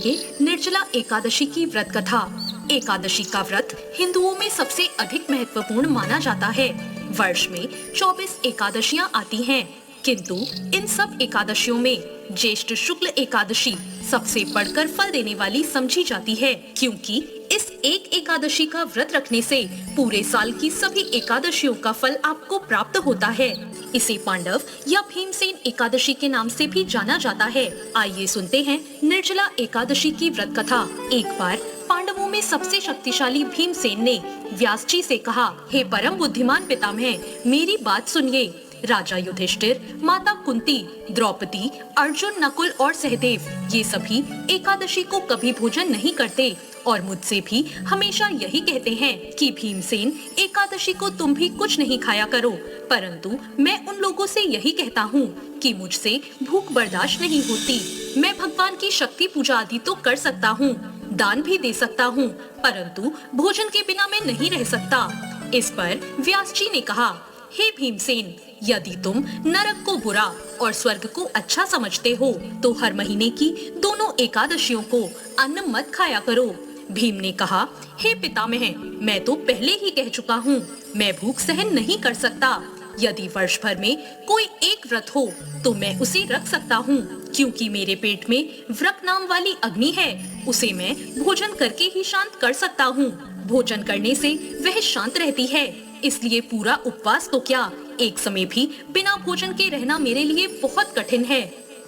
सुनेंगे निर्जला एकादशी की व्रत कथा। एकादशी का व्रत हिंदुओं में सबसे अधिक महत्वपूर्ण माना जाता है। वर्ष में 24 एकादशियां आती हैं, किंतु इन सब एकादशियों में ज्येष्ठ शुक्ल एकादशी सबसे बढ़कर फल देने वाली समझी जाती है, क्योंकि इस एक एकादशी का व्रत रखने से पूरे साल की सभी एकादशियों का फल आपको प्राप्त होता है। इसे पांडव या भीमसेन एकादशी के नाम से भी जाना जाता है। आइए सुनते हैं निर्जला एकादशी की व्रत कथा। एक बार पांडवों में सबसे शक्तिशाली भीमसेन ने व्यास जी से कहा, हे परम बुद्धिमान पितामह, मेरी बात सुनिए। राजा युधिष्ठिर, माता कुंती, द्रौपदी, अर्जुन, नकुल और सहदेव ये सभी एकादशी को कभी भोजन नहीं करते और मुझसे भी हमेशा यही कहते हैं कि भीमसेन एकादशी को तुम भी कुछ नहीं खाया करो, परंतु मैं उन लोगों से यही कहता हूँ कि मुझसे भूख बर्दाश्त नहीं होती। मैं भगवान की शक्ति पूजा आदि तो कर सकता हूँ, दान भी दे सकता हूँ, परंतु भोजन के बिना मैं नहीं रह सकता। इस पर व्यास जी ने कहा, हे भीमसेन, यदि तुम नरक को बुरा और स्वर्ग को अच्छा समझते हो तो हर महीने की दोनों एकादशियों को अन्न मत खाया करो। भीम ने कहा, हे पितामह, मैं तो पहले ही कह चुका हूँ, मैं भूख सहन नहीं कर सकता। यदि वर्ष भर में कोई एक व्रत हो तो मैं उसे रख सकता हूँ, क्योंकि मेरे पेट में व्रत नाम वाली अग्नि है, उसे मैं भोजन करके ही शांत कर सकता हूँ। भोजन करने से वह शांत रहती है, इसलिए पूरा उपवास तो क्या, एक समय भी बिना भोजन के रहना मेरे लिए बहुत कठिन है।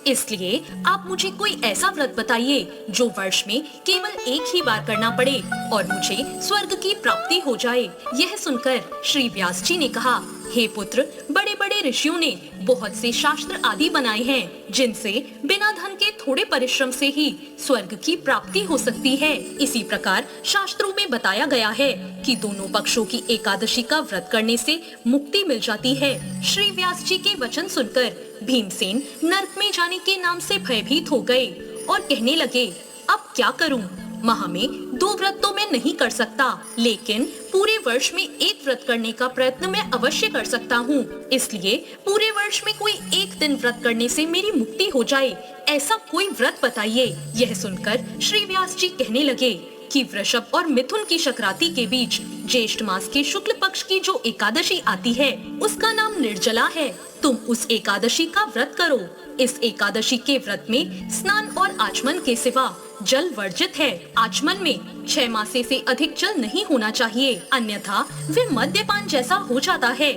इसलिए आप मुझे कोई ऐसा व्रत बताइए जो वर्ष में केवल एक ही बार करना पड़े और मुझे स्वर्ग की प्राप्ति हो जाए। यह सुनकर श्री व्यास जी ने कहा, हे पुत्र, बड़े बड़े ऋषियों ने बहुत से शास्त्र आदि बनाए हैं, जिनसे बिना धन के थोड़े परिश्रम से ही स्वर्ग की प्राप्ति हो सकती है। इसी प्रकार शास्त्रों में बताया गया है कि दोनों पक्षों की एकादशी का व्रत करने से मुक्ति मिल जाती है। श्री व्यास जी के वचन सुनकर भीमसेन नरक में जाने के नाम से भयभीत हो गए और कहने लगे, अब क्या करूं? माह में 2 व्रत तो मैं नहीं कर सकता, लेकिन पूरे वर्ष में एक व्रत करने का प्रयत्न मैं अवश्य कर सकता हूँ। इसलिए पूरे वर्ष में कोई एक दिन व्रत करने से मेरी मुक्ति हो जाए, ऐसा कोई व्रत बताइए। यह सुनकर श्री व्यास जी कहने लगे कि वृषभ और मिथुन की संक्रांति के बीच ज्येष्ठ मास के शुक्ल पक्ष की जो एकादशी आती है, उसका नाम निर्जला है। तुम उस एकादशी का व्रत करो। इस एकादशी के व्रत में स्नान और आचमन के सिवा जल वर्जित है। आचमन में 6 मासे से अधिक जल नहीं होना चाहिए, अन्यथा वे मद्यपान जैसा हो जाता है।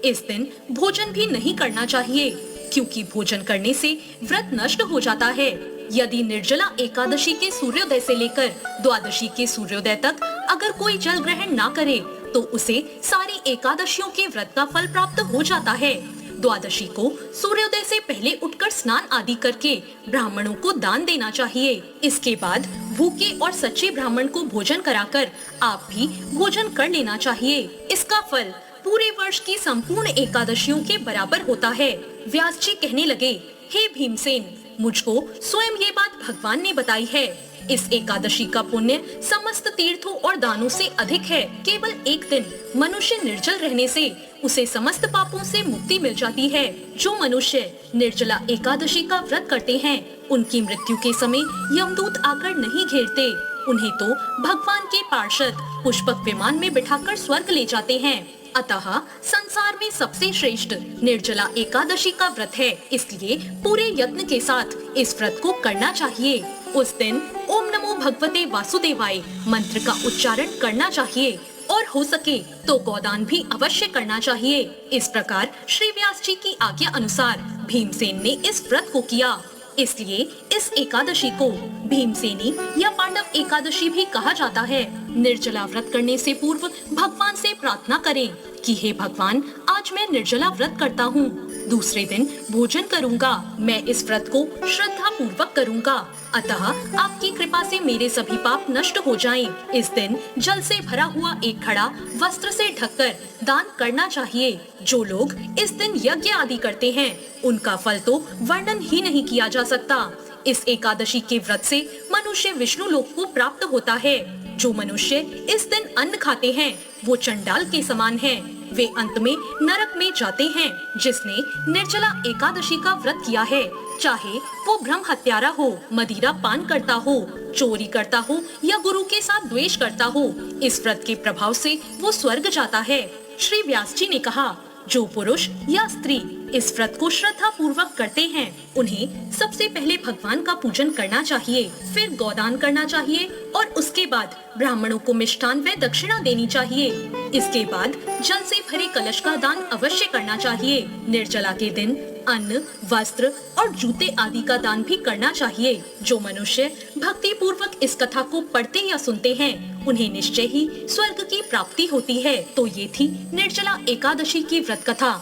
इस दिन भोजन भी नहीं करना चाहिए, क्योंकि भोजन करने से व्रत नष्ट हो जाता है। यदि निर्जला एकादशी के सूर्योदय से लेकर द्वादशी के सूर्योदय तक अगर कोई जल ग्रहण ना करे तो उसे सारी एकादशियों के व्रत का फल प्राप्त हो जाता है। द्वादशी को सूर्योदय से पहले उठकर स्नान आदि करके ब्राह्मणों को दान देना चाहिए। इसके बाद भूखे और सच्चे ब्राह्मण को भोजन कराकर आप भी भोजन कर लेना चाहिए। इसका फल पूरे वर्ष की संपूर्ण एकादशियों के बराबर होता है। व्यास जी कहने लगे, हे भीमसेन, मुझको स्वयं ये बात भगवान ने बताई है। इस एकादशी का पुण्य समस्त तीर्थों और दानों से अधिक है। केवल एक दिन मनुष्य निर्जल रहने से उसे समस्त पापों से मुक्ति मिल जाती है। जो मनुष्य निर्जला एकादशी का व्रत करते हैं, उनकी मृत्यु के समय यमदूत आकर नहीं घेरते, उन्हें तो भगवान के पार्षद पुष्पक विमान में बिठाकर स्वर्ग ले जाते हैं। अतः संसार में सबसे श्रेष्ठ निर्जला एकादशी का व्रत है, इसलिए पूरे यत्न के साथ इस व्रत को करना चाहिए। उस दिन ओम नमो भगवते वासुदेवाय मंत्र का उच्चारण करना चाहिए और हो सके तो गोदान भी अवश्य करना चाहिए। इस प्रकार श्री व्यास जी की आज्ञा अनुसार भीमसेन ने इस व्रत को किया। इसलिए इस एकादशी को भीमसेनी या पांडव एकादशी भी कहा जाता है। निर्जला व्रत करने से पूर्व भगवान से प्रार्थना करें कि हे भगवान, आज मैं निर्जला व्रत करता हूँ, दूसरे दिन भोजन करूँगा, मैं इस व्रत को श्रद्धा पूर्वक करूँगा, अतः आपकी कृपा से मेरे सभी पाप नष्ट हो जाएं। इस दिन जल से भरा हुआ एक घड़ा वस्त्र से ढककर दान करना चाहिए। जो लोग इस दिन यज्ञ आदि करते हैं, उनका फल तो वर्णन ही नहीं किया जा सकता। इस एकादशी के व्रत से मनुष्य विष्णु लोक को प्राप्त होता है। जो मनुष्य इस दिन अन्न खाते हैं, वो चंडाल के समान हैं। वे अंत में नरक में जाते हैं। जिसने निर्जला एकादशी का व्रत किया है, चाहे वो ब्रह्म हत्यारा हो, मदिरा पान करता हो, चोरी करता हो या गुरु के साथ द्वेष करता हो, इस व्रत के प्रभाव से वो स्वर्ग जाता है। श्री व्यास जी ने कहा, जो पुरुष या स्त्री इस व्रत को श्रद्धा पूर्वक करते हैं, उन्हें सबसे पहले भगवान का पूजन करना चाहिए, फिर गोदान करना चाहिए और उसके बाद ब्राह्मणों को मिष्ठान व दक्षिणा देनी चाहिए। इसके बाद जल से भरे कलश का दान अवश्य करना चाहिए। निर्जला के दिन अन्न, वस्त्र और जूते आदि का दान भी करना चाहिए। जो मनुष्य भक्ति पूर्वक इस कथा को पढ़ते या सुनते हैं, उन्हें निश्चय ही स्वर्ग की प्राप्ति होती है। तो ये थी निर्जला एकादशी की व्रत कथा।